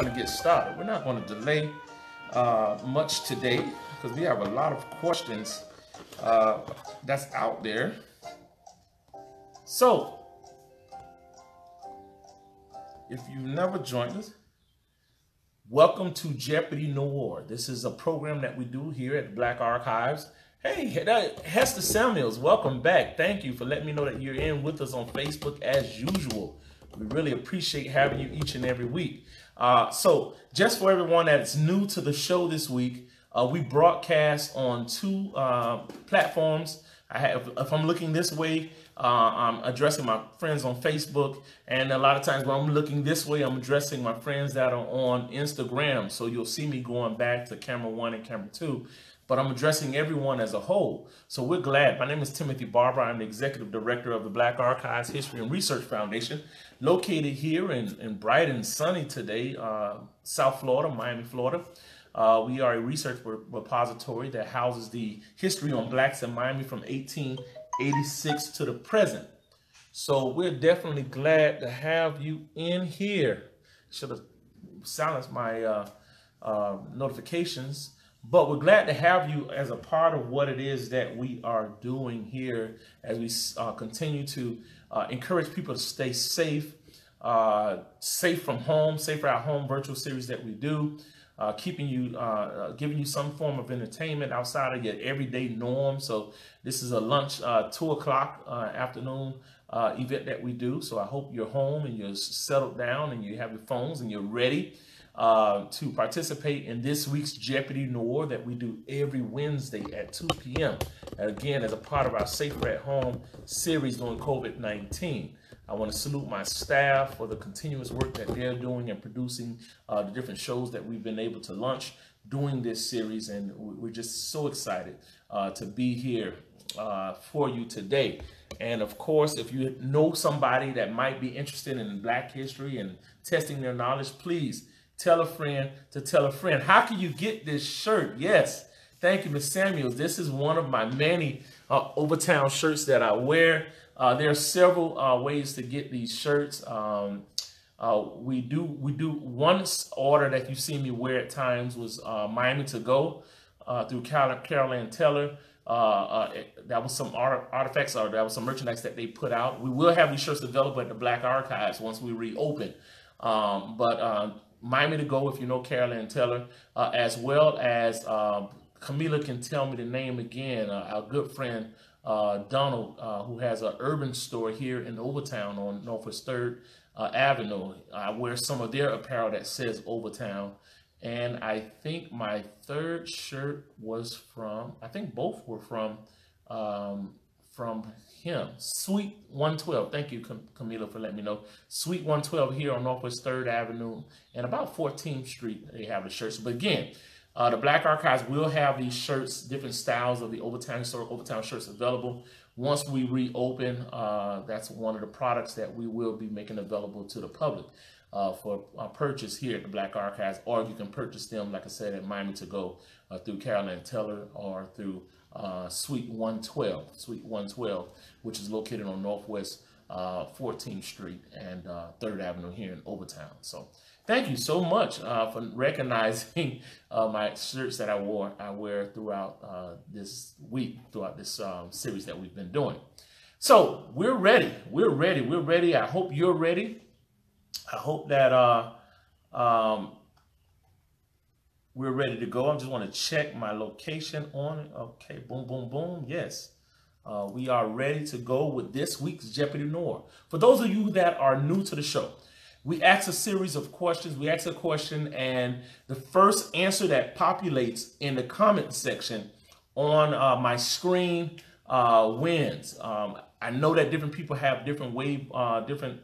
going to get started. We're not going to delay much today because we have a lot of questions that's out there. So, if you've never joined us, welcome to Jeopardy Noir. This is a program that we do here at the Black Archives. Hey, Hester Samuels, welcome back. Thank you for letting me know that you're in with us on Facebook as usual. We really appreciate having you each and every week. So just for everyone that's new to the show this week, we broadcast on two platforms. If I'm looking this way, I'm addressing my friends on Facebook, and a lot of times when I'm looking this way, I'm addressing my friends that are on Instagram. So you'll see me going back to camera 1 and camera 2, but I'm addressing everyone as a whole. So we're glad. My name is Timothy Barber. I'm the Executive Director of the Black Archives History and Research Foundation, located here in bright and sunny today, South Florida, Miami, Florida. We are a research repository that houses the history on blacks in Miami from 1886 to the present. So we're definitely glad to have you in here. Should have silenced my notifications, but we're glad to have you as a part of what it is that we are doing here as we continue to encourage people to stay safe, safe from home, safer at home virtual series that we do. Keeping you, giving you some form of entertainment outside of your everyday norm. So this is a lunch, 2 o'clock afternoon event that we do. So I hope you're home and you're settled down and you have your phones and you're ready to participate in this week's Jeopardy Noir that we do every Wednesday at 2 p.m. Again, as a part of our Safer at Home series during COVID-19. I want to salute my staff for the continuous work that they're doing and producing the different shows that we've been able to launch during this series. And we're just so excited to be here for you today. And of course, if you know somebody that might be interested in Black history and testing their knowledge, please tell a friend to tell a friend. How can you get this shirt? Yes. Thank you, Ms. Samuels. This is one of my many Overtown shirts that I wear. There are several ways to get these shirts. We do one order that you see me wear at times was Miami to Go through Caroline Teller. That was some artifacts, or that was some merchandise that they put out. We will have these shirts available at the Black Archives once we reopen. But Miami to Go, if you know Caroline Teller, as well as Camila can tell me the name again. Our good friend Donald, who has an urban store here in Overtown on Northwest 3rd Avenue. I wear some of their apparel that says Overtown. And I think my third shirt was from, I think both were from him. Sweet 112. Thank you, Camila, for letting me know. Sweet 112 here on Northwest 3rd Avenue and about 14th Street, they have the shirts. But again, the Black Archives will have these shirts, different styles of the historic Overtown shirts available. Once we reopen, that's one of the products that we will be making available to the public for purchase here at the Black Archives, or you can purchase them, like I said, at Miami to Go through Caroline Teller or through Suite 112, which is located on Northwest 14th Street and 3rd Avenue here in Overtown. So thank you so much for recognizing my shirts that I wear throughout this week, throughout this series that we've been doing. So we're ready. We're ready. I hope you're ready. I hope that we're ready to go. I just want to check my location on it. Okay, boom, boom, boom. Yes. We are ready to go with this week's Jeopardy Noir. For those of you that are new to the show, we ask a series of questions. We ask a question, and the first answer that populates in the comment section on my screen wins. I know that different people have different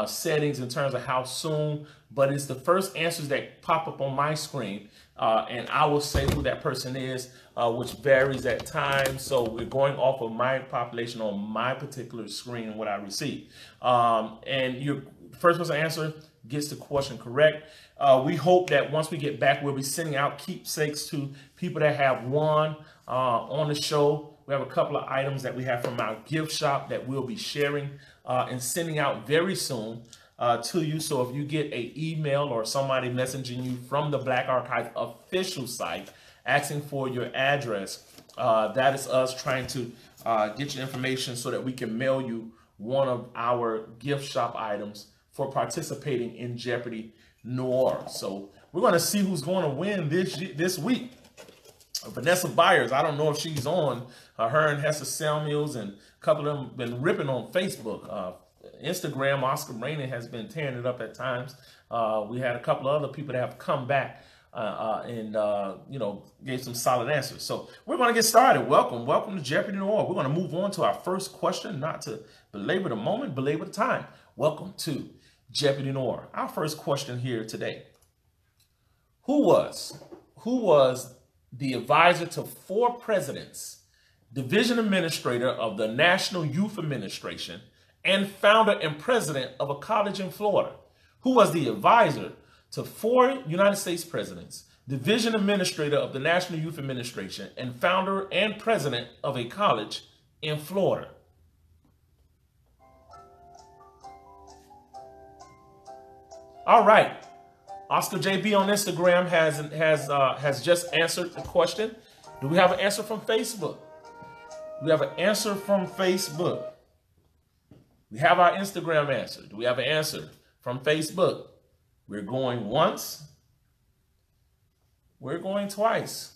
settings in terms of how soon, but it's the first answers that pop up on my screen, and I will say who that person is, which varies at times. So we're going off of my population on my particular screen and what I receive. And your first person to answer gets the question correct. We hope that once we get back, we'll be sending out keepsakes to people that have won on the show. We have a couple of items that we have from our gift shop that we'll be sharing and sending out very soon. to you. So if you get an email or somebody messaging you from the Black Archive official site asking for your address, that is us trying to get your information so that we can mail you one of our gift shop items for participating in Jeopardy Noir. So we're going to see who's going to win this week. Vanessa Byers, I don't know if she's on. Her and Hester Samuels and a couple of them been ripping on Facebook. Instagram, Oscar Rainey has been tearing it up at times. We had a couple of other people that have come back and gave some solid answers. So we're going to get started. Welcome to Jeopardy Noir. We're going to move on to our first question, not to belabor the moment, belabor the time. Welcome to Jeopardy Noir. Our first question here today. Who was the advisor to 4 presidents, division administrator of the National Youth Administration, and founder and president of a college in Florida? Who was the advisor to 4 United States presidents, division administrator of the National Youth Administration, and founder and president of a college in Florida? All right. Oscar JB on Instagram has just answered the question. Do we have an answer from Facebook? We have an answer from Facebook. We have our Instagram answer. Do we have an answer from Facebook? We're going once. We're going twice.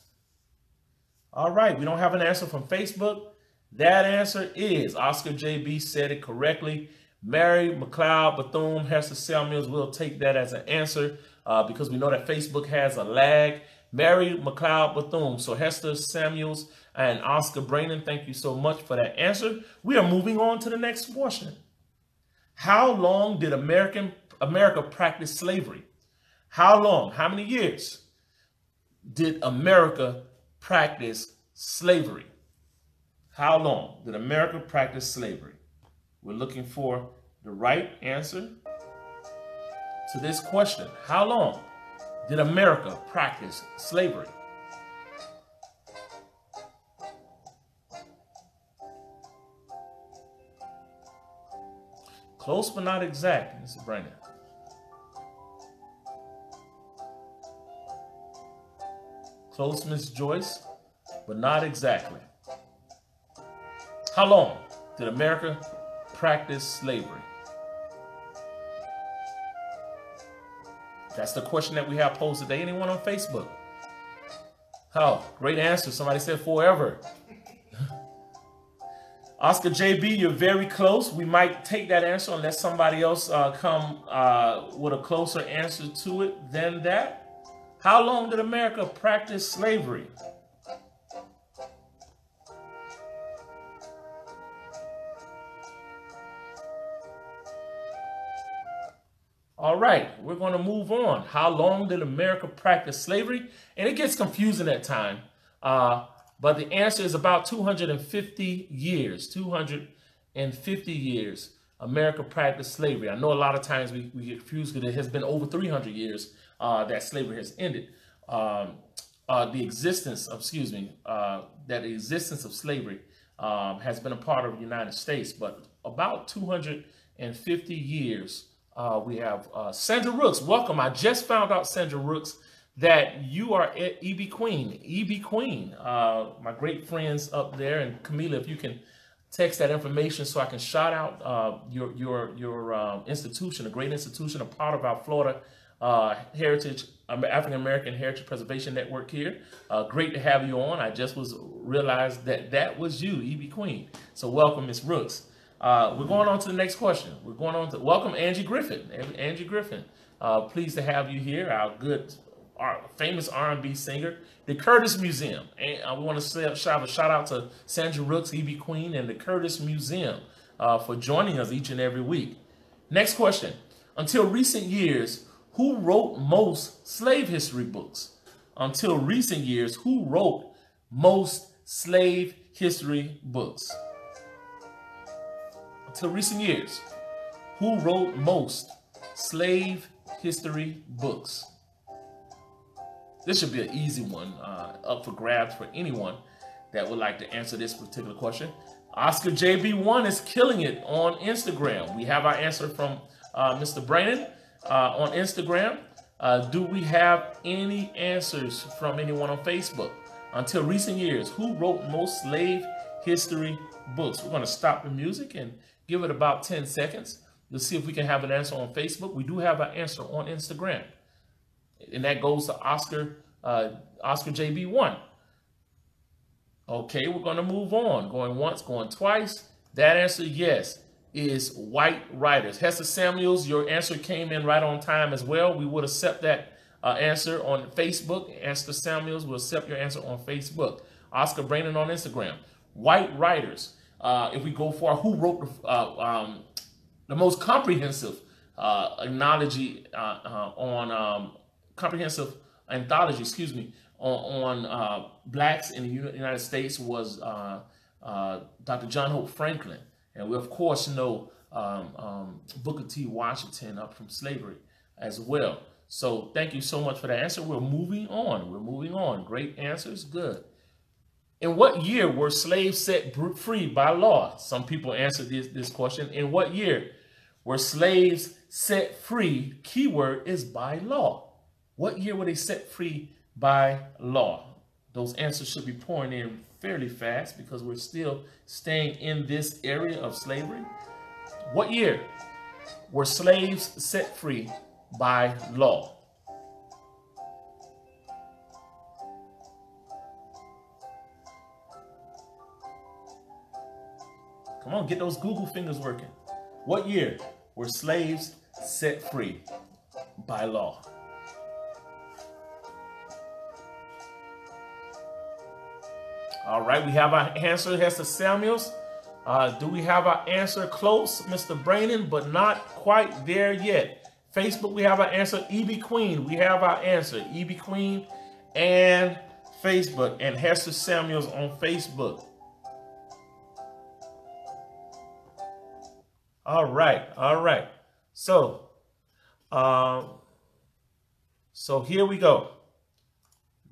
All right. We don't have an answer from Facebook. That answer is Oscar JB said it correctly. Mary, McCleod, Bethune, Hester Samuels. We'll take that as an answer because we know that Facebook has a lag. Mary, McCleod, Bethune. So Hester Samuels and Oscar Brandon, thank you so much for that answer. We are moving on to the next question. How long did America practice slavery? How long? How many years did America practice slavery? How long did America practice slavery? We're looking for the right answer to this question. How long did America practice slavery? Close but not exact, Mr. Brandon. Close, Miss Joyce, but not exactly. How long did America practice slavery? That's the question that we have posed today. Anyone on Facebook? Oh, great answer. Somebody said forever. Oscar JB, you're very close. We might take that answer unless somebody else come with a closer answer to it than that. How long did America practice slavery? All right, we're going to move on. How long did America practice slavery? And it gets confusing at times, but the answer is about 250 years. 250 years America practiced slavery. I know a lot of times we get confused because it has been over 300 years that slavery has ended. The existence of slavery has been a part of the United States, but about 250 years. We have Sandra Rooks. Welcome. I just found out, Sandra Rooks, that you are at EB Queen. EB Queen, my great friends up there. And Camila, if you can text that information so I can shout out your institution, a great institution, a part of our Florida Heritage, African American Heritage Preservation Network here. Great to have you on. I just realized that was you, EB Queen. So welcome, Miss Rooks. We're going on to the next question. We're going on to welcome Angie Griffin. Angie Griffin, pleased to have you here. Our famous R&B singer, the Curtis Museum. And we want to have a shout out to Sandra Rooks, EB Queen, and the Curtis Museum for joining us each and every week. Next question. Until recent years, who wrote most slave history books? Until recent years, who wrote most slave history books? Until recent years, who wrote most slave history books? This should be an easy one, up for grabs for anyone that would like to answer this particular question. Oscar JB1 is killing it on Instagram. We have our answer from Mr. Brandon on Instagram. Do we have any answers from anyone on Facebook? Until recent years, who wrote most slave history books? We're going to stop the music and give it about 10 seconds. Let's see if we can have an answer on Facebook. We do have an answer on Instagram. And that goes to Oscar JB1. Okay, we're going to move on. Going once, going twice. That answer, yes, is white writers. Hester Samuels, your answer came in right on time as well. We would accept that answer on Facebook. Hester Samuels will accept your answer on Facebook. Oscar Brandon on Instagram. White writers. If we go for who wrote the most comprehensive anthology on blacks in the United States was Dr. John Hope Franklin. And we, of course, know Booker T. Washington up from slavery as well. So thank you so much for that answer. We're moving on. We're moving on. Great answers. Good. In what year were slaves set free by law? Some people answered this question. In what year were slaves set free? Keyword is by law. What year were they set free by law? Those answers should be pouring in fairly fast because we're still staying in this area of slavery. What year were slaves set free by law? Come on, get those Google fingers working. What year were slaves set free by law? All right, we have our answer, Hester Samuels. Do we have our answer close, Mr. Brandon, but not quite there yet? Facebook, we have our answer, E.B. Queen. We have our answer, E.B. Queen and Facebook, and Hester Samuels on Facebook. All right, all right. So here we go.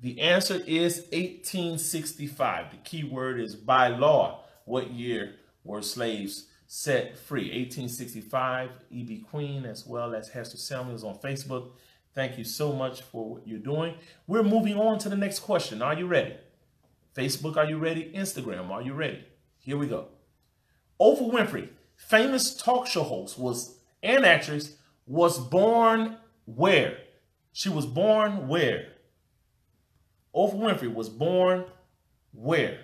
The answer is 1865. The key word is by law. What year were slaves set free? 1865, E.B. Queen, as well as Hester Samuels on Facebook. Thank you so much for what you're doing. We're moving on to the next question. Are you ready? Facebook, are you ready? Instagram, are you ready? Here we go. Oprah Winfrey, famous talk show host and actress, was born where? She was born where? Oprah Winfrey was born where?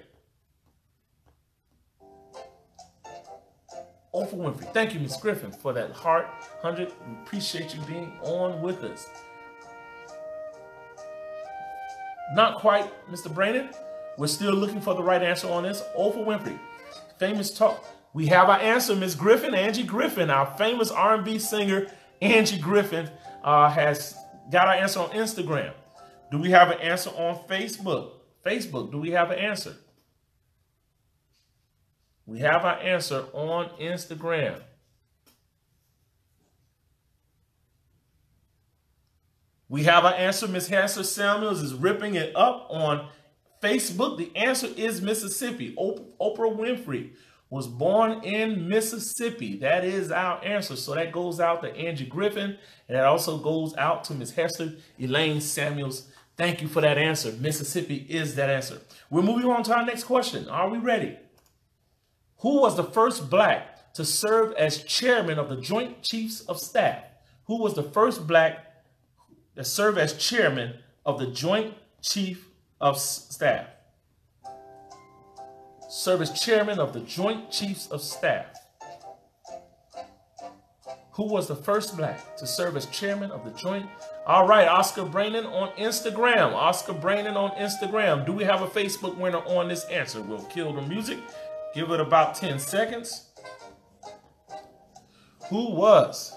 Oprah Winfrey. Thank you, Ms. Griffin, for that heart 100. We appreciate you being on with us. Not quite, Mr. Brandon. We're still looking for the right answer on this. Oprah Winfrey, famous talk. We have our answer, Ms. Griffin, Angie Griffin, our famous R&B singer, Angie Griffin, has got our answer on Instagram. Do we have an answer on Facebook? Facebook, do we have an answer? We have our answer on Instagram. We have our answer. Miss Hester Samuels is ripping it up on Facebook. The answer is Mississippi. Oprah Winfrey was born in Mississippi. That is our answer. So that goes out to Angie Griffin. And that also goes out to Miss Hester Elaine Samuels. Thank you for that answer. Mississippi is that answer. We're moving on to our next question. Are we ready? Who was the first black to serve as chairman of the Joint Chiefs of Staff? Who was the first black to serve as chairman of the Joint Chief of Staff? Serve as chairman of the Joint Chiefs of Staff. Who was the first black to serve as chairman of the Joint? All right, Oscar Brandon on Instagram. Oscar Brandon on Instagram. Do we have a Facebook winner on this answer? We'll kill the music. Give it about 10 seconds. Who was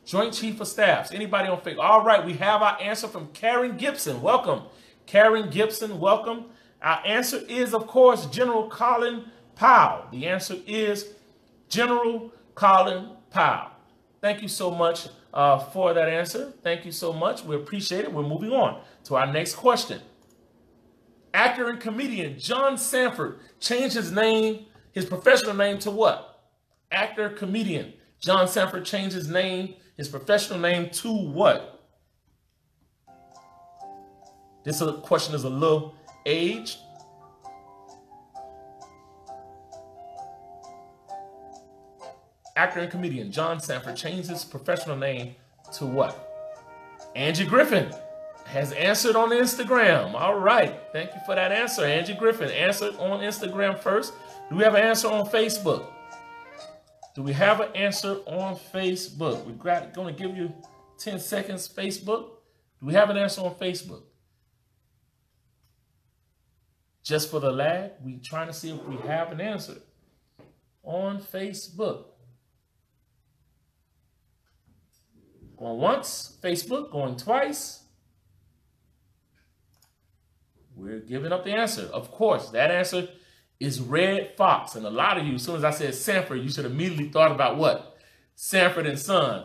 Joint Chief of Staffs? Anybody on Facebook? All right, we have our answer from Karen Gibson. Welcome. Karen Gibson, welcome. Our answer is, of course, General Colin Powell. The answer is General Colin Powell. Thank you so much for that answer. Thank you so much. We appreciate it. We're moving on to our next question. Actor and comedian John Sanford changed his name, his professional name, to what? Actor, comedian. John Sanford changed his name, his professional name, to what? This question is a little aged. Actor and comedian John Sanford changed his professional name to what? Angie Griffin has answered on Instagram. All right. Thank you for that answer. Angie Griffin answered on Instagram first. Do we have an answer on Facebook? Do we have an answer on Facebook? We're going to give you 10 seconds, Facebook. Do we have an answer on Facebook? Just for the lag, we're trying to see if we have an answer on Facebook. Going once, Facebook, going twice. We're giving up the answer. Of course, that answer is Red Fox. And a lot of you, as soon as I said Sanford, you should immediately thought about what? Sanford and Son.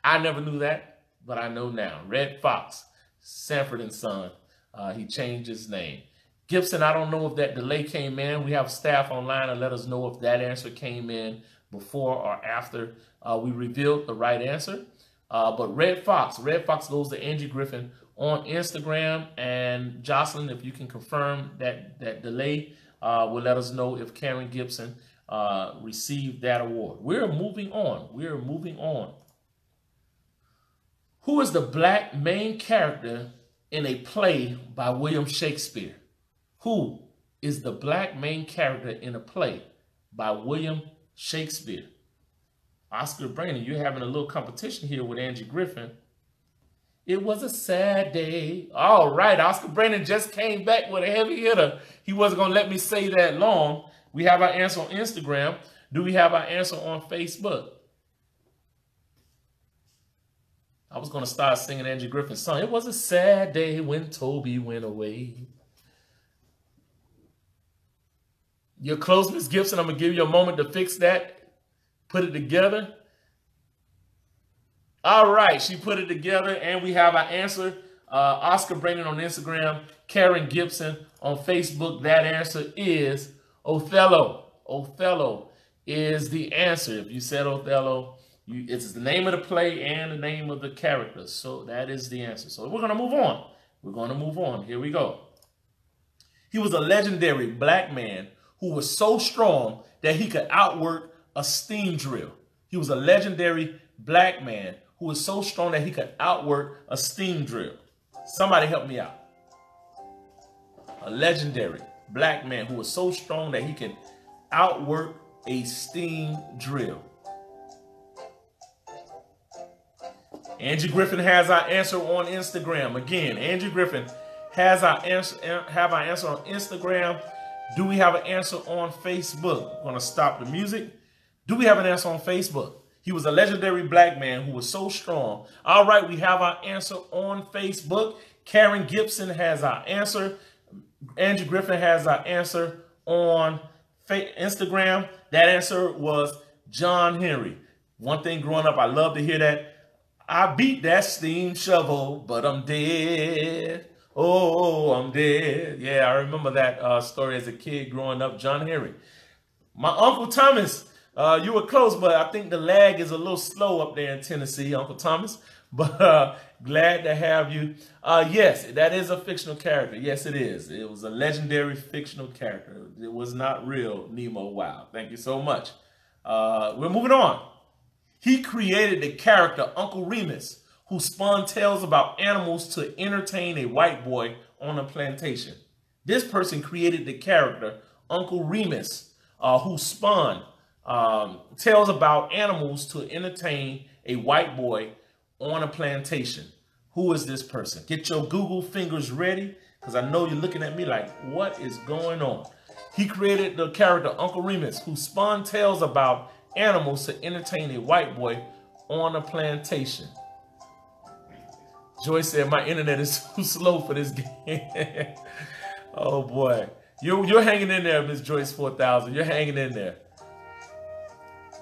I never knew that, but I know now. Red Fox, Sanford and Son. He changed his name. Gibson, I don't know if that delay came in. We have staff online to let us know if that answer came in before or after we revealed the right answer. But Red Fox goes to Angie Griffin on Instagram. And Jocelyn, if you can confirm that delay, will let us know if Karen Gibson received that award. We're moving on. Who is the black main character in a play by William Shakespeare? Who is the black main character in a play by William Shakespeare? Oscar Brandon, you're having a little competition here with Angie Griffin. It was a sad day. All right, Oscar Brandon just came back with a heavy hitter. He wasn't going to let me say that long. We have our answer on Instagram. Do we have our answer on Facebook? I was going to start singing Angie Griffin's song. It was a sad day when Toby went away. You're close, Miss Gibson. I'm going to give you a moment to fix that. Put it together. All right, she put it together, and we have our answer. Oscar Brandon on Instagram, Karen Gibson on Facebook. That answer is Othello. Othello is the answer. If you said Othello, it's the name of the play and the name of the character. So that is the answer. So we're going to move on. We're going to move on. Here we go. He was a legendary black man who was so strong that he could outwork a steam drill. He was a legendary black man who was so strong that he could outwork a steam drill. Somebody help me out. A legendary black man who was so strong that he could outwork a steam drill. Angie Griffin has our answer on Instagram. Again, Angie Griffin has our answer on Instagram. Do we have an answer on Facebook? I'm going to stop the music. Do we have an answer on Facebook? He was a legendary black man who was so strong. All right, we have our answer on Facebook. Karen Gibson has our answer. Angie Griffin has our answer on Instagram. That answer was John Henry. One thing growing up, I love to hear that. I beat that steam shovel, but I'm dead. Oh, I'm dead. Yeah, I remember that story as a kid growing up. John Henry. My Uncle Thomas, you were close, but I think the lag is a little slow up there in Tennessee, Uncle Thomas. But glad to have you. Yes, that is a fictional character. Yes, it is. It was a legendary fictional character. It was not real Nemo. Wow. Thank you so much. We're moving on. He created the character Uncle Remus, who spun tales about animals to entertain a white boy on a plantation. This person created the character Uncle Remus, who spun tales about animals to entertain a white boy on a plantation. Who is this person? Get your Google fingers ready, because I know you're looking at me like, what is going on? He created the character Uncle Remus, who spun tales about animals to entertain a white boy on a plantation. Joyce said, my internet is too slow for this game. Oh, boy. You're hanging in there, Miss Joyce 4000. You're hanging in there.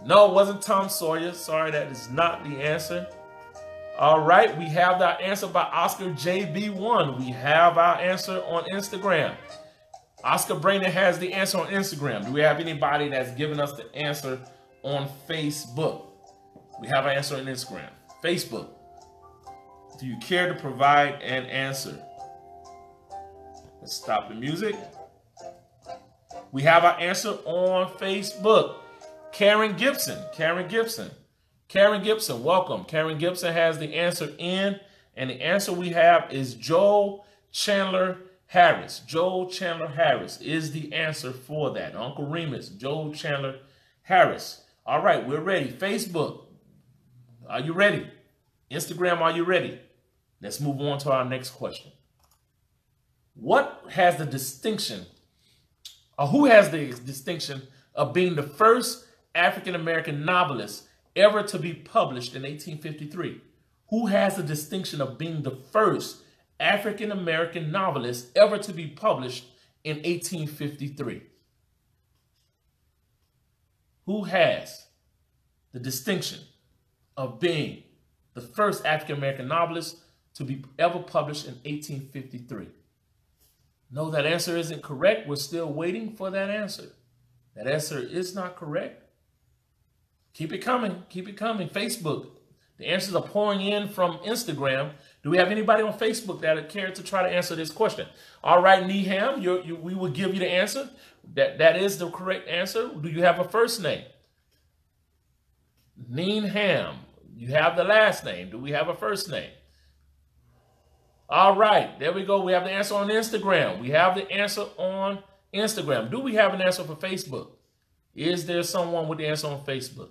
No, it wasn't Tom Sawyer. Sorry, that is not the answer. All right, we have our answer by Oscar JB1. We have our answer on Instagram. Oscar Braden has the answer on Instagram. Do we have anybody that's given us the answer on Facebook? We have an answer on Instagram. Facebook. Do you care to provide an answer? Let's stop the music. We have our answer on Facebook. Karen Gibson. Karen Gibson. Karen Gibson, welcome. Karen Gibson has the answer in, and the answer we have is Joel Chandler Harris. Joel Chandler Harris is the answer for that. Uncle Remus, Joel Chandler Harris. All right, we're ready. Facebook, are you ready? Instagram, are you ready? Let's move on to our next question. What has the distinction, or who has the distinction of being the first African-American novelist ever to be published in 1853? Who has the distinction of being the first African-American novelist ever to be published in 1853? Who has the distinction of being the first African-American novelist to be ever published in 1853? No, that answer isn't correct. We're still waiting for that answer. That answer is not correct. Keep it coming. Keep it coming. Facebook. The answers are pouring in from Instagram. Do we have anybody on Facebook that would care to try to answer this question? All right, Neham, we will give you the answer. That is the correct answer. Do you have a first name? Neham. You have the last name. Do we have a first name? All right, there we go. We have the answer on Instagram. We have the answer on Instagram. Do we have an answer for Facebook? Is there someone with the answer on Facebook?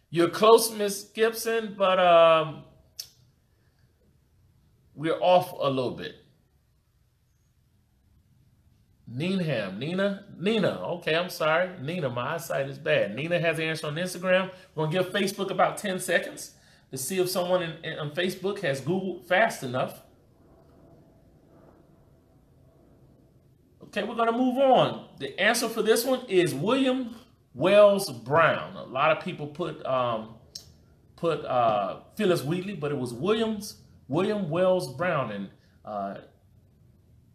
You're close, Miss Gibson, but we're off a little bit. Neham, Nina. Okay, I'm sorry. Nina, my eyesight is bad. Nina has the answer on Instagram. We're going to give Facebook about 10 seconds to see if someone on Facebook has Googled fast enough. Okay, we're going to move on. The answer for this one is William Wells Brown. A lot of people put Phyllis Wheatley, but it was William Wells Brown, and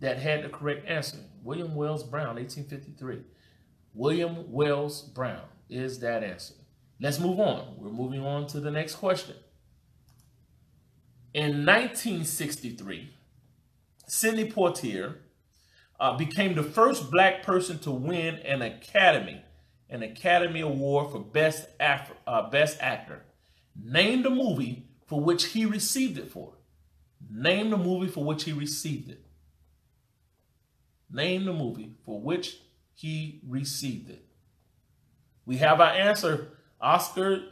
that had the correct answer. William Wells Brown, 1853. William Wells Brown is that answer. Let's move on. We're moving on to the next question. In 1963, Sidney Poitier became the first black person to win an Academy Award for Best Actor. Name the movie for which he received it for. Name the movie for which he received it. Name the movie for which he received it. We have our answer. Oscar,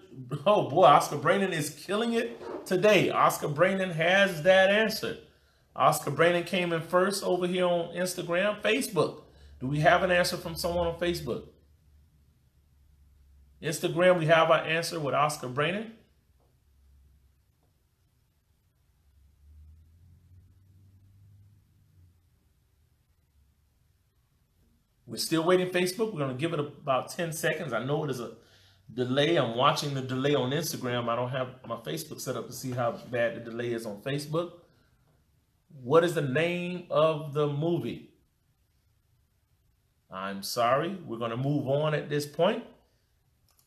oh boy, Oscar Braden is killing it today. Oscar Braden has that answer. Oscar Braden came in first over here on Instagram. Facebook. Do we have an answer from someone on Facebook? Instagram, we have our answer with Oscar Braden. We're still waiting Facebook. We're going to give it about 10 seconds. I know it is a delay. I'm watching the delay on Instagram. I don't have my Facebook set up to see how bad the delay is on Facebook. What is the name of the movie? I'm sorry. We're going to move on at this point.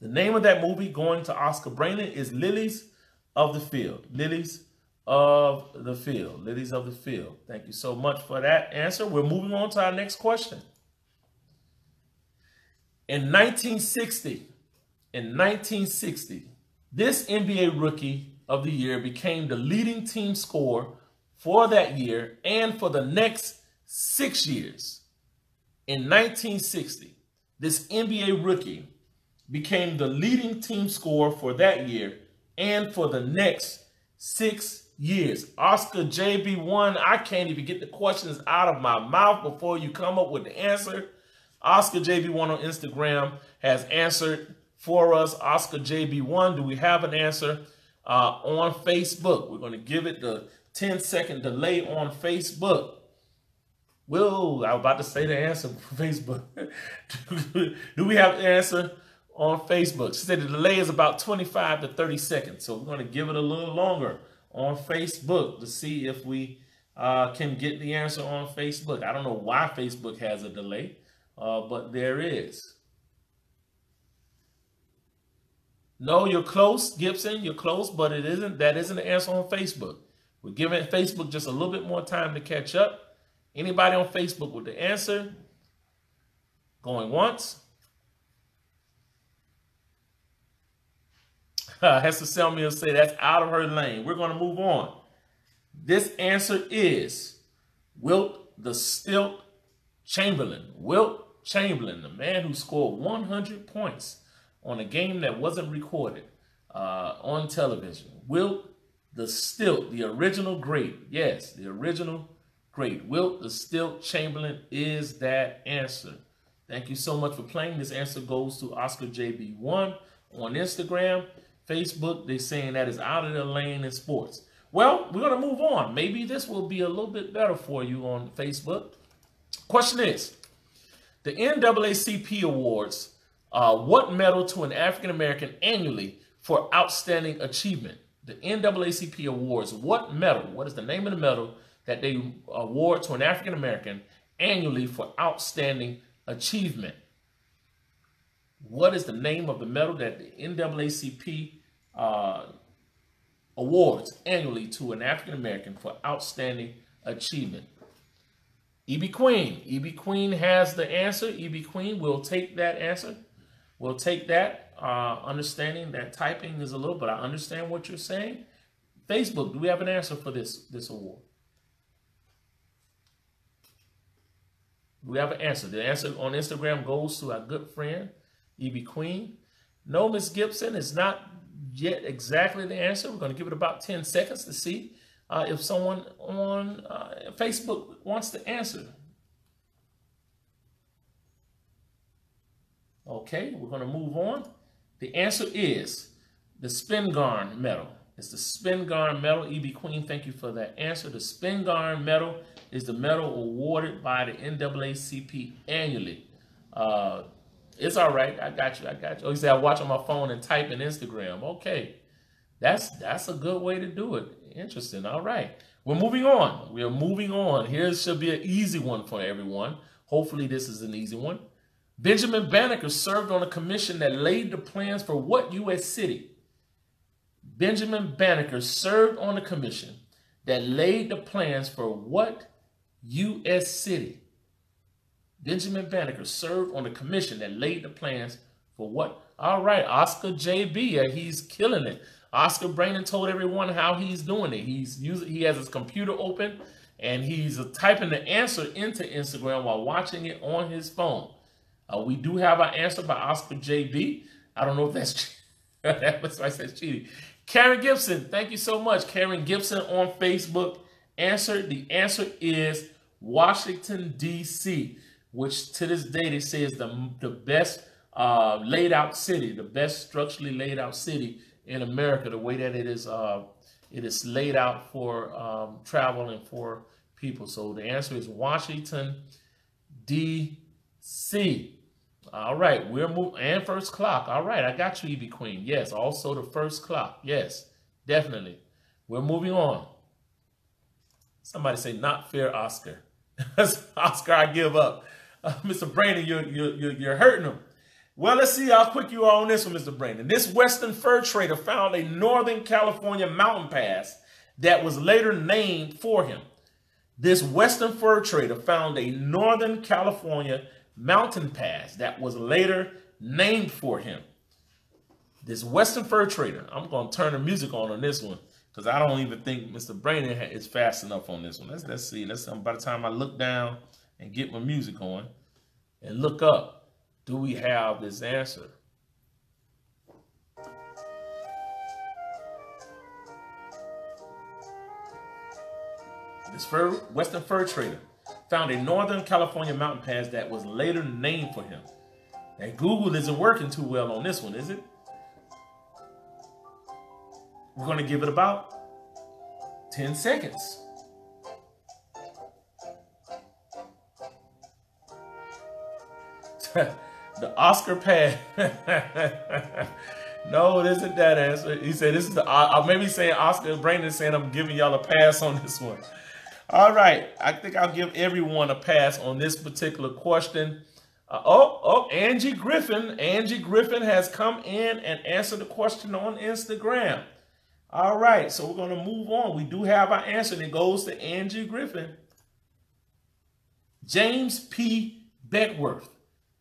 The name of that movie, going to Oscar Braden, is Lilies of the Field. Lilies of the Field. Lilies of the Field. Thank you so much for that answer. We're moving on to our next question. In 1960, this NBA Rookie of the Year became the leading team scorer for that year and for the next 6 years. In 1960, this NBA Rookie became the leading team scorer for that year and for the next 6 years. Oscar JB1, I can't even get the questions out of my mouth before you come up with the answer. Oscar JB1 on Instagram has answered for us. Oscar JB1, do we have an answer on Facebook? We're going to give it the 10-second delay on Facebook. Whoa, I was about to say the answer for Facebook. Do we have the answer on Facebook? She said the delay is about 25 to 30 seconds. So we're going to give it a little longer on Facebook to see if we can get the answer on Facebook. I don't know why Facebook has a delay, but there is. No, you're close, Gibson. You're close, but it isn't. That isn't the answer on Facebook. We're giving Facebook just a little bit more time to catch up. Anybody on Facebook with the answer? Going once. Hester Selmy will say that's out of her lane. We're going to move on. This answer is Wilt the Stilt Chamberlain. Wilt Chamberlain, the man who scored 100 points on a game that wasn't recorded on television. Wilt the Stilt, the original great. Yes, the original great. Wilt the Stilt Chamberlain is that answer. Thank you so much for playing. This answer goes to Oscar JB1 on Instagram. Facebook, they're saying that is out of their lane in sports. Well, we're going to move on. Maybe this will be a little bit better for you on Facebook. Question is, the NAACP awards what medal to an African American annually for outstanding achievement? The NAACP awards what medal? What is the name of the medal that they award to an African American annually for outstanding achievement? What is the name of the medal that the NAACP awards annually to an African American for outstanding achievement? E.B. Queen. E.B. Queen has the answer. E.B. Queen will take that answer. We'll take that, understanding that typing is a little, but I understand what you're saying. Facebook, do we have an answer for this award? Do we have an answer? The answer on Instagram goes to our good friend, E.B. Queen. No, Miss Gibson, it's not yet exactly the answer. We're going to give it about 10 seconds to see if someone on Facebook wants to answer. Okay, we're going to move on. The answer is the Spingarn Medal. It's the Spingarn Medal. E.B. Queen, thank you for that answer. The Spingarn Medal is the medal awarded by the NAACP annually. It's all right. I got you. I got you. Oh, you say I watch on my phone and type in Instagram. Okay, that's a good way to do it. Interesting. All right, we're moving on. We are moving on. Here should be an easy one for everyone. Hopefully, this is an easy one. Benjamin Banneker served on a commission that laid the plans for what U.S. city? Benjamin Banneker served on a commission that laid the plans for what U.S. city? Benjamin Banneker served on a commission that laid the plans for what? All right, Oscar JB, he's killing it. Oscar Brandon told everyone how he's doing it. He has his computer open and he's typing the answer into Instagram while watching it on his phone. We do have our answer by Oscar JB. I don't know if that's that's why I said cheating. Karen Gibson, thank you so much. Karen Gibson on Facebook answered. The answer is Washington, D.C., which to this day they say is the best laid out city, the best structurally laid out city in America, the way that it is laid out for travel and for people. So the answer is Washington, D.C. All right, we're moving, and first clock. All right, I got you, E.B. Queen. Yes, also the first clock. Yes, definitely. We're moving on. Somebody say, not fair, Oscar. Oscar, I give up. Mr. Brandon, you're hurting him. Well, let's see how quick you are on this one, Mr. Brandon. This Western fur trader found a Northern California mountain pass that was later named for him. This Western fur trader found a Northern California mountain pass that was later named for him. This Western fur trader, I'm going to turn the music on this one because I don't even think Mr. Brandon is fast enough on this one. Let's see. By the time I look down and get my music on and look up, do we have this answer? This Western fur trader found a Northern California mountain pass that was later named for him. And Google isn't working too well on this one, is it? We're going to give it about 10 seconds. The Oscar pass. No, it isn't that answer. He said this is the, maybe saying Oscar Brandon saying I'm giving y'all a pass on this one. All right. I think I'll give everyone a pass on this particular question. Angie Griffin. Angie Griffin has come in and answered the question on Instagram. All right. So we're going to move on. We do have our answer, and it goes to Angie Griffin. James P. Beckworth.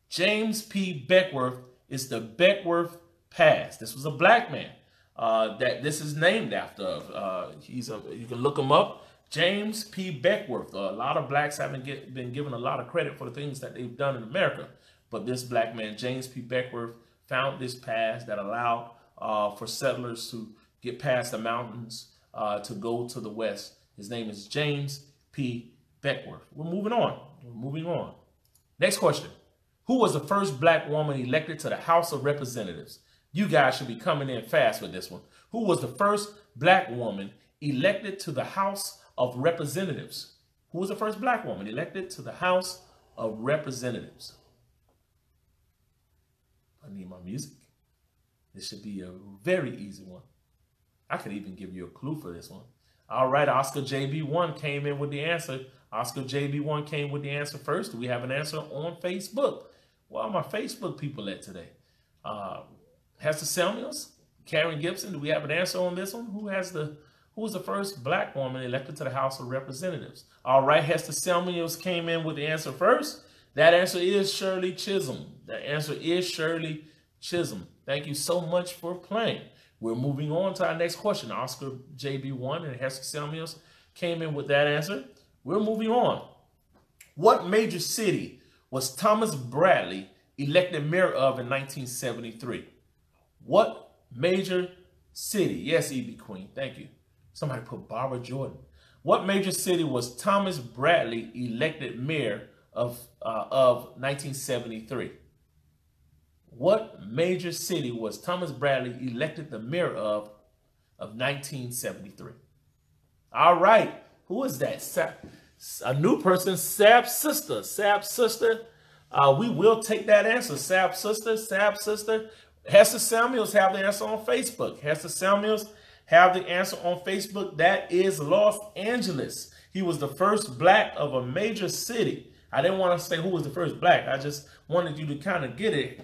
James P. Beckworth is the Beckworth Pass. This was a black man that this is named after. You can look him up. James P. Beckworth. A lot of blacks haven't been given a lot of credit for the things that they've done in America. But this black man, James P. Beckworth, found this pass that allowed for settlers to get past the mountains to go to the west. His name is James P. Beckworth. We're moving on. Next question. Who was the first black woman elected to the House of Representatives? You guys should be coming in fast with this one. Who was the first black woman elected to the House of Representatives? Who was the first black woman elected to the House of Representatives? I need my music. This should be a very easy one. I could even give you a clue for this one. All right, Oscar JB1 came in with the answer. Oscar JB1 came with the answer first. Do we have an answer on Facebook? Where are my Facebook people at today? Hester Samuels, Karen Gibson. Do we have an answer on this one? Who was the first black woman elected to the House of Representatives? All right, Hester Samuels came in with the answer first. That answer is Shirley Chisholm. The answer is Shirley Chisholm. Thank you so much for playing. We're moving on to our next question. Oscar JB1 and Hester Samuels came in with that answer. We're moving on. What major city was Thomas Bradley elected mayor of in 1973? What major city? Yes, E.B. Queen. Thank you. Somebody put Barbara Jordan. What major city was Thomas Bradley elected mayor of 1973? What major city was Thomas Bradley elected the mayor of 1973? All right. Who is that? A new person, Sab Sister. Sab Sister. We will take that answer. Sab Sister. Sab Sister. Hester Samuels have the answer on Facebook. Hester Samuels have the answer on Facebook. That is Los Angeles. He was the first black of a major city. I didn't want to say who was the first black. I just wanted you to kind of get it.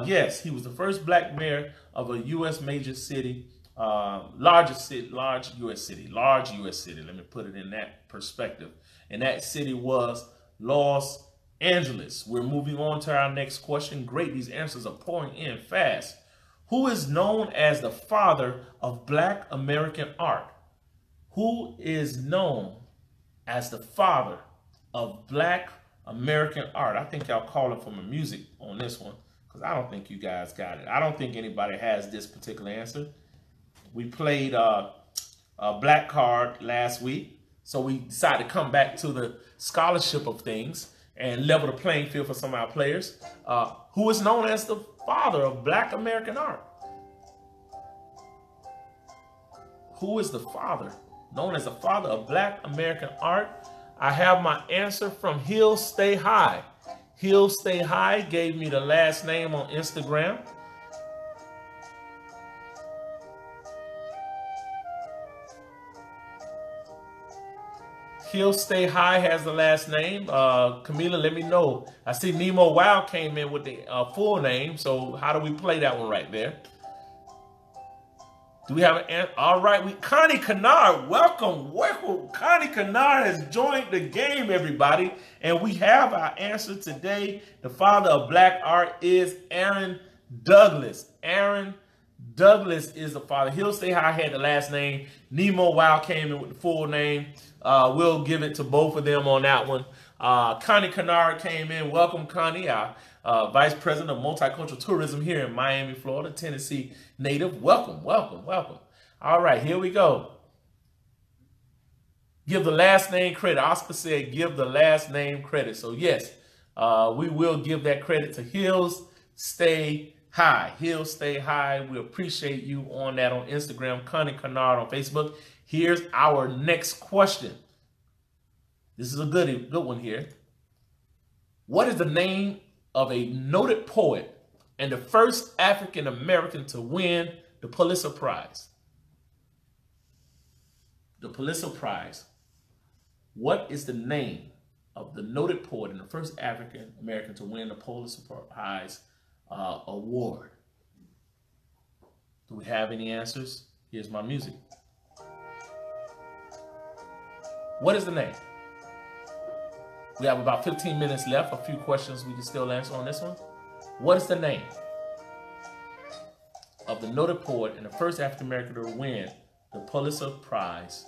Yes, he was the first black mayor of a U.S. major city, large U.S. city. Let me put it in that perspective. And that city was Los Angeles. We're moving on to our next question. Great, these answers are pouring in fast. Who is known as the father of Black American art? Who is known as the father of Black American art? I think y'all calling for my music on this one, because I don't think you guys got it. I don't think anybody has this particular answer. We played a black card last week, so we decided to come back to the scholarship of things and level the playing field for some of our players. Who is known as the father of Black American art? Who is the father? Known as the father of Black American art? I have my answer from Hill Stay High. Hill Stay High gave me the last name on Instagram. Hill Stay High has the last name. Camila, let me know. I see Nemo Wow came in with the full name. So how do we play that one right there? Do we have an answer? All right, Connie Kennard, welcome. Connie Kennard has joined the game, everybody. And we have our answer today. The father of black art is Aaron Douglas. Aaron Douglas is the father. Hill Stay High had the last name. Nemo Wow came in with the full name. We'll give it to both of them on that one. Connie Kennard came in. Welcome, Connie, our Vice President of Multicultural Tourism here in Miami, Florida, Tennessee native. Welcome, welcome, welcome. All right, here we go. Give the last name credit. Oscar said give the last name credit. So, yes, we will give that credit to Hills Stay High. Hills Stay High. We appreciate you on that on Instagram. Connie Kennard on Facebook. Here's our next question. This is a good one here. What is the name of a noted poet and the first African American to win the Pulitzer Prize? The Pulitzer Prize. What is the name of the noted poet and the first African American to win the Pulitzer Prize award? Do we have any answers? Here's my music. What is the name? We have about 15 minutes left. A few questions we can still answer on this one. What is the name of the noted poet and the first African American to win the Pulitzer Prize?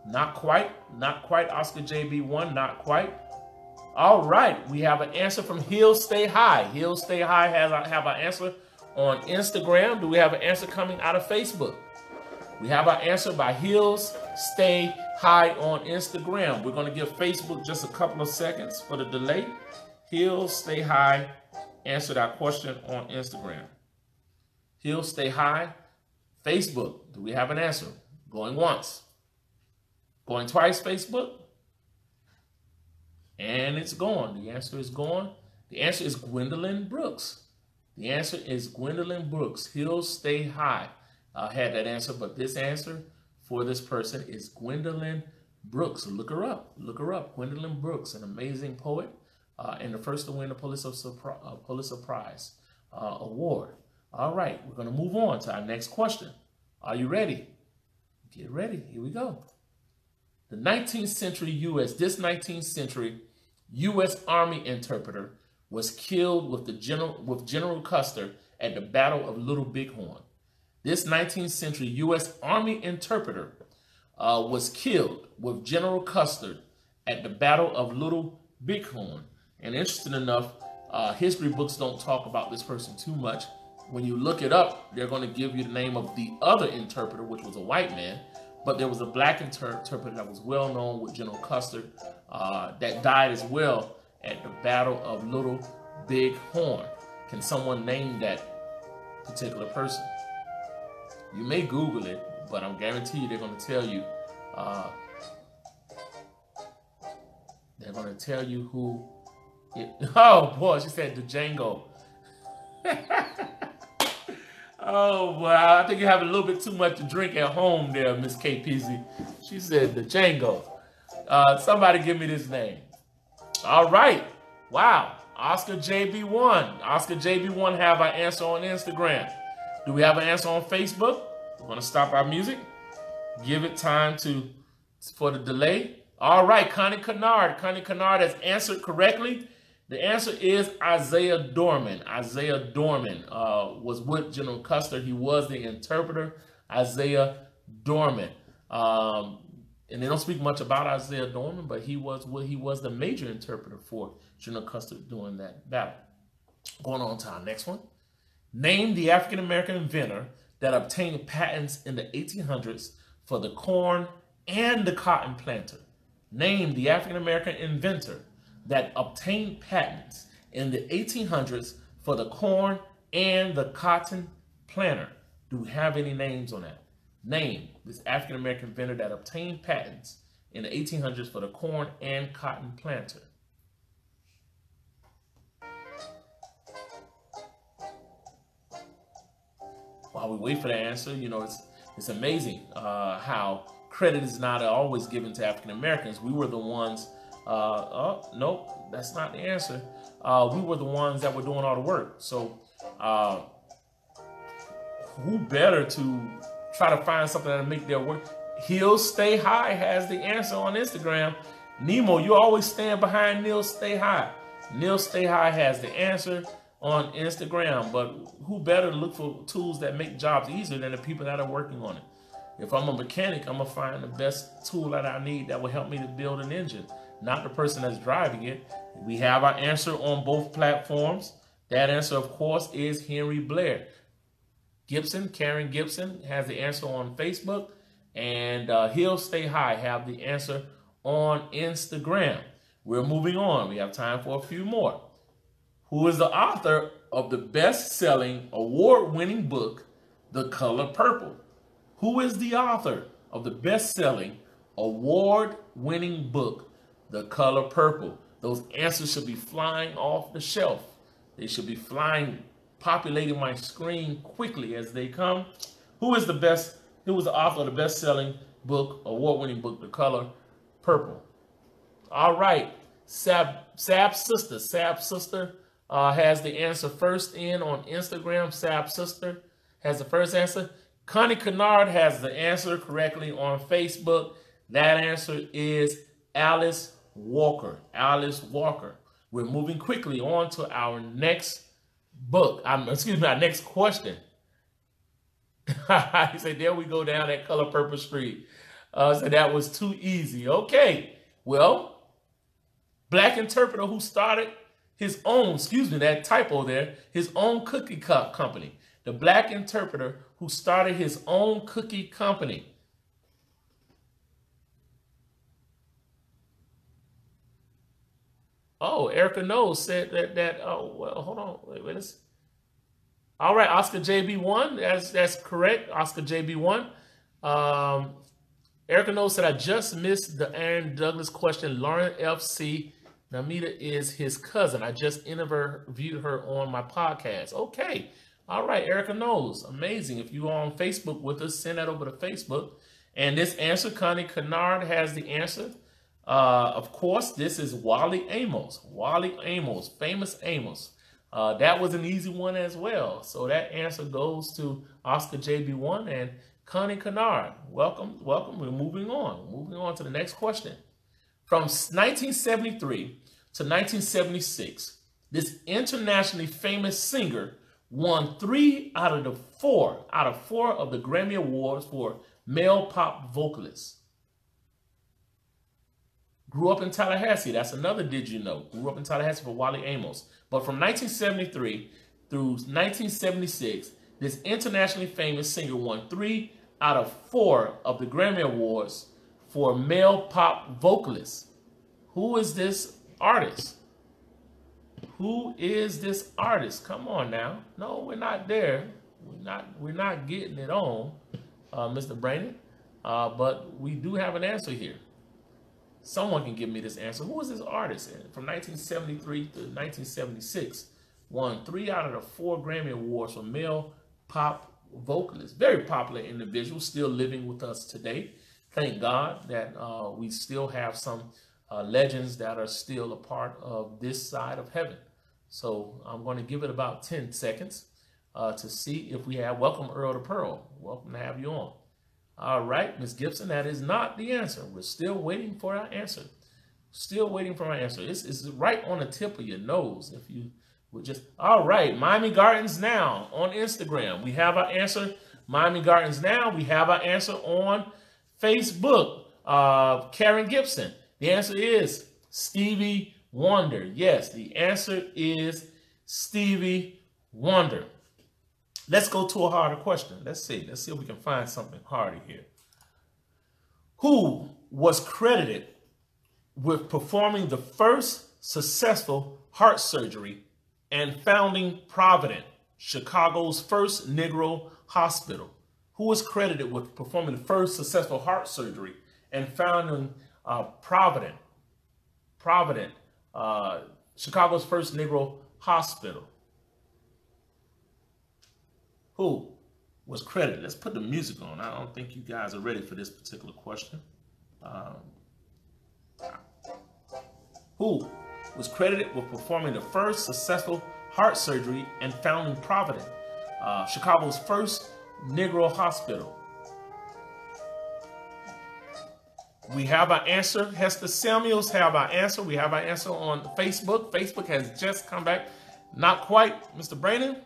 Not quite. Not quite. Oscar JB1, not quite. All right. We have an answer from Hill Stay High. Hill Stay High have an answer on Instagram. Do we have an answer coming out of Facebook? We have our answer by Hills Stay High on Instagram. We're going to give Facebook just a couple of seconds for the delay. Hills Stay High answered our question on Instagram. Hills Stay High, Facebook. Do we have an answer? Going once. Going twice, Facebook. And it's gone. The answer is gone. The answer is Gwendolyn Brooks. The answer is Gwendolyn Brooks. Hills Stay High. Had that answer, but this answer for this person is Gwendolyn Brooks. Look her up. Look her up. Gwendolyn Brooks, an amazing poet, and the first to win the Pulitzer Prize award. All right, we're going to move on to our next question. Are you ready? Get ready. Here we go. The 19th century this 19th century U.S. Army interpreter was killed with General Custer at the Battle of Little Bighorn. This 19th century U.S. Army interpreter was killed with General Custer at the Battle of Little Bighorn. And interesting enough, history books don't talk about this person too much. When you look it up, they're going to give you the name of the other interpreter, which was a white man. But there was a black interpreter that was well known with General Custer that died as well at the Battle of Little Bighorn. Can someone name that particular person? You may Google it, but I'm guarantee you they're going to tell you. They're going to tell you who. Oh boy, she said the Django. Oh boy, I think you have a little bit too much to drink at home there, Miss KPZ. She said the Django. Somebody give me this name. All right. Wow. Oscar JB1. Oscar JB1 have our answer on Instagram. Do we have an answer on Facebook? We're going to stop our music. Give it time for the delay. All right, Connie Kennard. Connie Kennard has answered correctly. The answer is Isaiah Dorman. Isaiah Dorman was with General Custer. He was the interpreter, Isaiah Dorman. And they don't speak much about Isaiah Dorman, but he was the major interpreter for General Custer during that battle. Going on to our next one. Name the African-American inventor that obtained patents in the 1800s for the corn and the cotton planter. Name the African-American inventor that obtained patents in the 1800s for the corn and the cotton planter. Do we have any names on that? Name this African-American inventor that obtained patents in the 1800s for the corn and cotton planter. While we wait for the answer, you know, it's amazing how credit is not always given to African Americans. We were the ones, oh, nope, that's not the answer. We were the ones that were doing all the work. So who better to try to find something that'll make their work? He'll Stay High has the answer on Instagram. Nemo, you always stand behind Neil Stay High. Neil Stay High has the answer on Instagram, but who better to look for tools that make jobs easier than the people that are working on it? If I'm a mechanic, I'm gonna find the best tool that I need that will help me to build an engine, not the person that's driving it. We have our answer on both platforms. That answer, of course, is Henry Blair. Gibson, Karen Gibson has the answer on Facebook, and He'll Stay High have the answer on Instagram. We're moving on. We have time for a few more. Who is the author of the best-selling, award-winning book, The Color Purple? Who is the author of the best-selling, award-winning book, The Color Purple? Those answers should be flying off the shelf. They should be populating my screen quickly as they come. Who is the Who was the author of the best-selling book, award-winning book, The Color Purple? All right, Sab Sister has the answer first in on Instagram. Sab Sister has the first answer. Connie Kennard has the answer correctly on Facebook. That answer is Alice Walker. Alice Walker. We're moving quickly on to our next book. Our next question. He said, there we go down that Color Purple Street. So that was too easy. Okay. Well, black interpreter who started his own, that typo there, his own cookie company. The black interpreter who started his own cookie company. Oh, Erica Knowles said oh, well, hold on. Wait. All right, Oscar JB1. That's correct. Oscar JB1. Erica Knowles said, I just missed the Aaron Douglas question. Lauren FC. Namita is his cousin. I just interviewed her on my podcast. Okay. All right, Erica Knowles. Amazing. If you are on Facebook with us, send that over to Facebook. And this answer, Connie Kennard has the answer. Of course, this is Wally Amos. Wally Amos, famous Amos. That was an easy one as well. So that answer goes to Oscar JB1 and Connie Kennard. Welcome. We're moving on. Moving on to the next question. From 1973 to 1976, this internationally famous singer won 3 out of 4 of the Grammy Awards for male pop vocalists. Grew up in Tallahassee. That's another did you know. Grew up in Tallahassee for Wally Amos. But from 1973 through 1976, this internationally famous singer won 3 out of 4 of the Grammy Awards for male pop vocalists. Who is this artist? Who is this artist? Come on now. No, we're not there. We're not getting it on, Mr. Brandon. But we do have an answer here. Someone can give me this answer. Who is this artist? From 1973 to 1976, won 3 out of the 4 Grammy Awards for male pop vocalists. Very popular individual, still living with us today. Thank God that we still have some legends that are still a part of this side of heaven. So I'm going to give it about 10 seconds to see if we have. Welcome, Earl to Pearl. Welcome to have you on. All right, Ms. Gibson, that is not the answer. We're still waiting for our answer. Still waiting for our answer. It's right on the tip of your nose. If you would just, all right, Miami Gardens Now on Instagram. We have our answer. Miami Gardens Now. We have our answer on Facebook. Karen Gibson. The answer is Stevie Wonder. Yes, the answer is Stevie Wonder. Let's go to a harder question. Let's see if we can find something harder here. Who was credited with performing the first successful heart surgery and founding Provident, Chicago's first Negro hospital? Who was credited with performing the first successful heart surgery and founding Provident, Chicago's first Negro hospital? Who was credited? Let's put the music on. I don't think you guys are ready for this particular question. Who was credited with performing the first successful heart surgery and founding Provident, Chicago's first Negro hospital? We have our answer. Hester Samuels have our answer. We have our answer on Facebook. Facebook has just come back. Not quite, Mr. Brandon.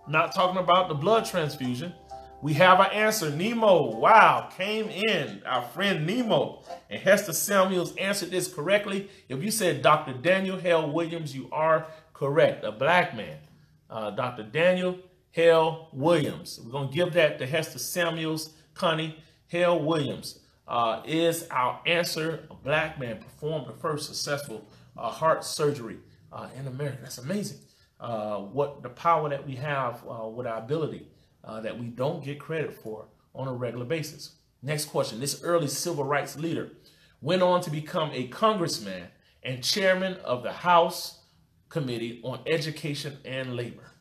Not talking about the blood transfusion. We have our answer. Nemo, wow, came in. Our friend Nemo. And Hester Samuels answered this correctly. If you said Dr. Daniel Hale Williams, you are correct. A black man. Dr. Daniel Hale Williams. We're going to give that to Hester Samuels. Connie Hale Williams is our answer. A black man performed the first successful heart surgery in America. That's amazing. What the power that we have with our ability that we don't get credit for on a regular basis. Next question. This early civil rights leader went on to become a congressman and chairman of the House Committee on Education and Labor.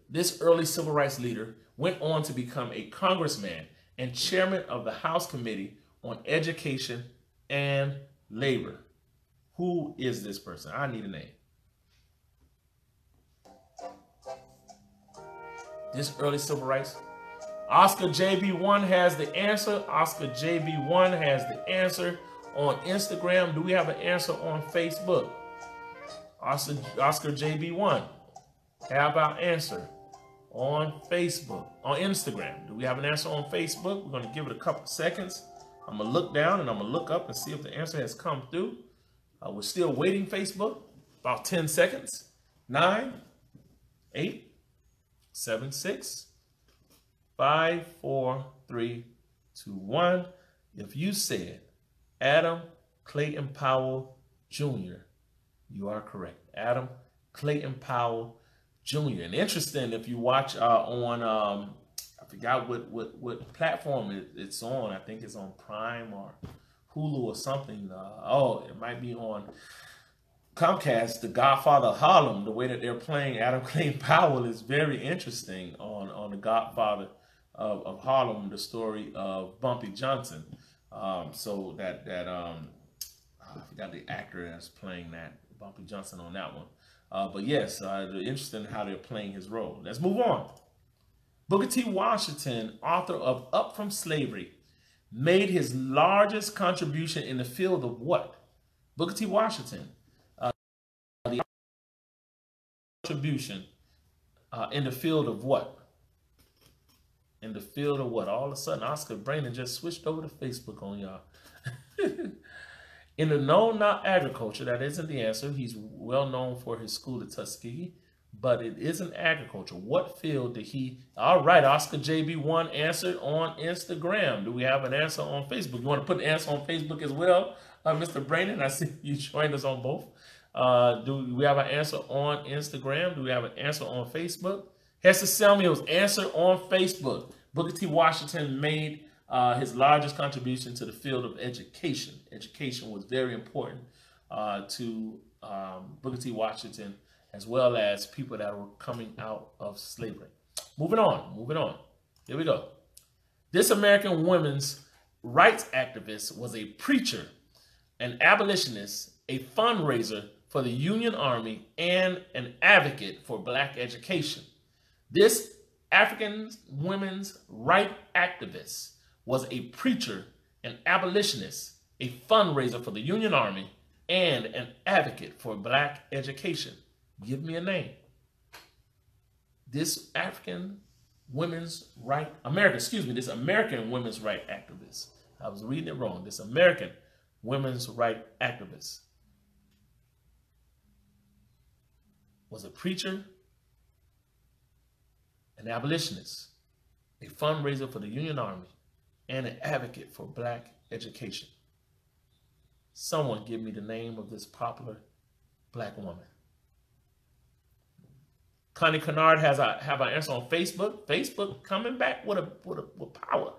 This early civil rights leader went on to become a congressman and chairman of the House Committee on Education and Labor. Who is this person? I need a name. This early civil rights. Oscar JB1 has the answer. Oscar JB1 has the answer on Instagram. Do we have an answer on Facebook? Oscar JB1, have our answer on Facebook, on Instagram. Do we have an answer on Facebook? We're going to give it a couple seconds. I'm going to look down and I'm going to look up and see if the answer has come through. We're still waiting, Facebook. About 10 seconds. 9, 8, 7, 6, 5, 4, 3, 2, 1. If you said Adam Clayton Powell Jr., you are correct. Adam Clayton Powell Jr. And interesting, if you watch on, I forgot what platform it's on. I think it's on Prime or Hulu or something. It might be on Comcast. The Godfather of Harlem, the way that they're playing Adam Clayton Powell is very interesting on The Godfather of Harlem, the story of Bumpy Johnson. I forgot the actor that's playing that, Bumpy Johnson, on that one. But yes, interesting how they're playing his role. Let's move on. Booker T. Washington, author of Up From Slavery, made his largest contribution in the field of what? Booker T. Washington, the contribution in the field of what? In the field of what? All of a sudden, Oscar Brandon just switched over to Facebook on y'all. In the known, not agriculture, that isn't the answer. He's well known for his school at Tuskegee, but it isn't agriculture. What field did he? All right, Oscar JB1 answered on Instagram. Do we have an answer on Facebook? You want to put the answer on Facebook as well, Mr. Brandon? I see you joined us on both. Do we have an answer on Instagram? Do we have an answer on Facebook? Hester Samuels, answer on Facebook. Booker T. Washington made his largest contribution to the field of education. Education was very important to Booker T. Washington, as well as people that were coming out of slavery. Moving on. Here we go. This American women's rights activist was a preacher, an abolitionist, a fundraiser for the Union Army, and an advocate for black education. This African women's rights activist was a preacher, an abolitionist, a fundraiser for the Union Army, and an advocate for black education. Give me a name. This American women's rights activist. I was reading it wrong. This American women's rights activist was a preacher, an abolitionist, a fundraiser for the Union Army, and an advocate for black education. Someone give me the name of this popular black woman. Connie Kennard have an answer on Facebook. Facebook coming back with power.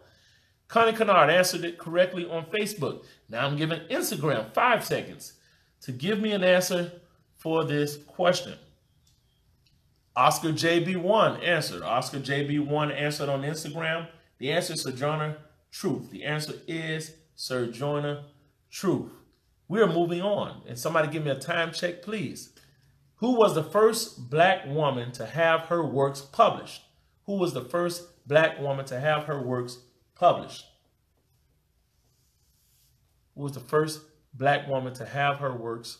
Connie Kennard answered it correctly on Facebook. Now I'm giving Instagram 5 seconds to give me an answer for this question. Oscar JB1 answered. Oscar JB1 answered on Instagram. The answer is Sojourner Truth. The answer is Sojourner Truth. We are moving on. And somebody give me a time check, please. Who was the first black woman to have her works published? Who was the first black woman to have her works published? Who was the first black woman to have her works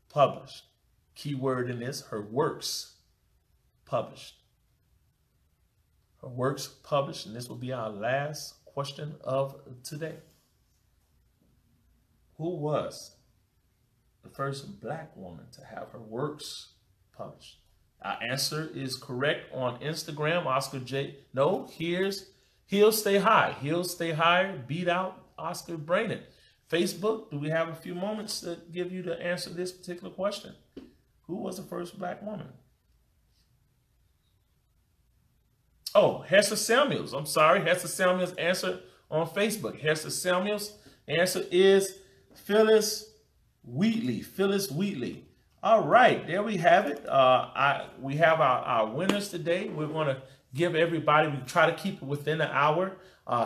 published? Key word in this, her works published. Her works published, and this will be our last question of today. Who was the first black woman to have her works published? Our answer is correct on Instagram. Oscar J. No, He'll Stay High. He'll Stay High. Beat out Oscar Brandon. Facebook, do we have a few moments to give you to answer this particular question? Who was the first black woman? Oh, Hester Samuels. I'm sorry. Hester Samuels answered on Facebook. Hester Samuels answer is Phyllis Wheatley. Phyllis Wheatley. All right, there we have it. We have our winners today. We're going to give everybody, we try to keep it within an hour.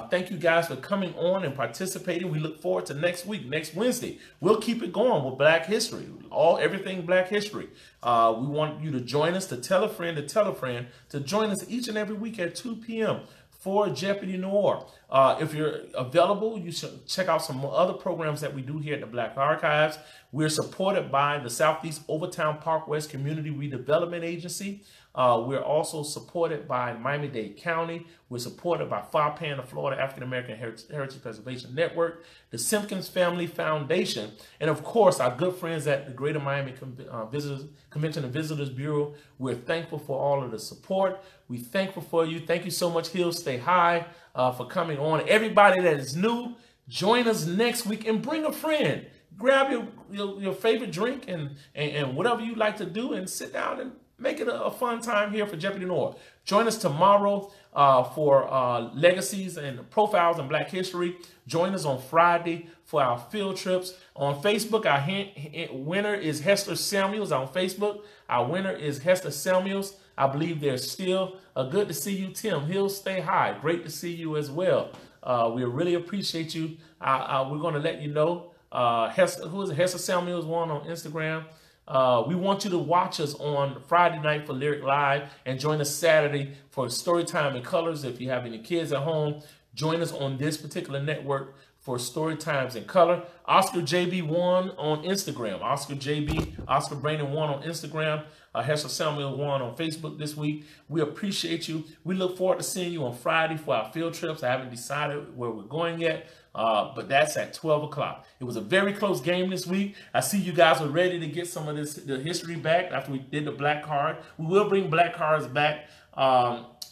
Thank you guys for coming on and participating. We look forward to next week, next Wednesday. We'll keep it going with Black History, everything Black History. We want you to join us, to tell a friend to join us each and every week at 2 p.m. for Jeopardy Noir. If you're available, you should check out some other programs that we do here at the Black Archives. We're supported by the Southeast Overtown Park West Community Redevelopment Agency. We're also supported by Miami-Dade County. We're supported by FAPAN, the Florida African American Heritage Preservation Network, the Simpkins Family Foundation, and of course, our good friends at the Greater Miami Convention and Visitors Bureau. We're thankful for all of the support. We're thankful for you. Thank you so much, Hill Stay High, for coming on. Everybody that is new, join us next week and bring a friend. Grab your favorite drink and whatever you like to do and sit down and make it a fun time here for Jeopardy Noir. Join us tomorrow for Legacies and Profiles in Black History. Join us on Friday for our field trips. On Facebook, our winner is Hester Samuels on Facebook. Our winner is Hester Samuels. I believe they're still good to see you, Tim. Hill Stay High. Great to see you as well. We really appreciate you. We're going to let you know. Who is it? Hester Samuels one on Instagram. We want you to watch us on Friday night for Lyric Live and join us Saturday for Storytime in Colors. If you have any kids at home, join us on this particular network for Storytimes in Color. Oscar JB1 on Instagram. Oscar Brandon 1 on Instagram. Hester Samuel 1 on Facebook this week. We appreciate you. We look forward to seeing you on Friday for our field trips. I haven't decided where we're going yet, but that's at 12 o'clock. It was a very close game this week. I see you guys are ready to get some of the history back after we did the black card. We will bring black cards back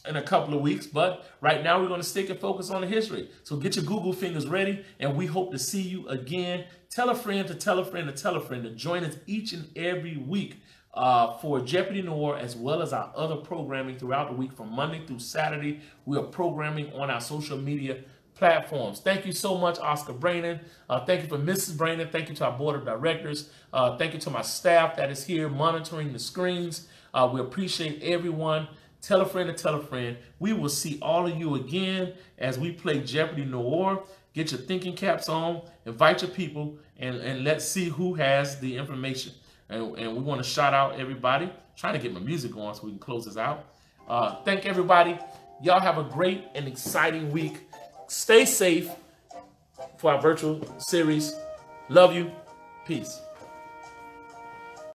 in a couple of weeks, but right now we're going to stick and focus on the history. So get your Google fingers ready, and we hope to see you again. Tell a friend to tell a friend to tell a friend to join us each and every week for Jeopardy Noir, as well as our other programming throughout the week from Monday through Saturday. We are programming on our social media platforms. Thank you so much, Oscar Brandon. Thank you for Mrs. Brandon. Thank you to our board of directors. Thank you to my staff that is here monitoring the screens. We appreciate everyone. Tell a friend to tell a friend. We will see all of you again as we play Jeopardy Noir. Get your thinking caps on, invite your people, and let's see who has the information. And we want to shout out everybody. Trying to get my music on so we can close this out. Thank everybody. Y'all have a great and exciting week. Stay safe for our virtual series. Love you. Peace.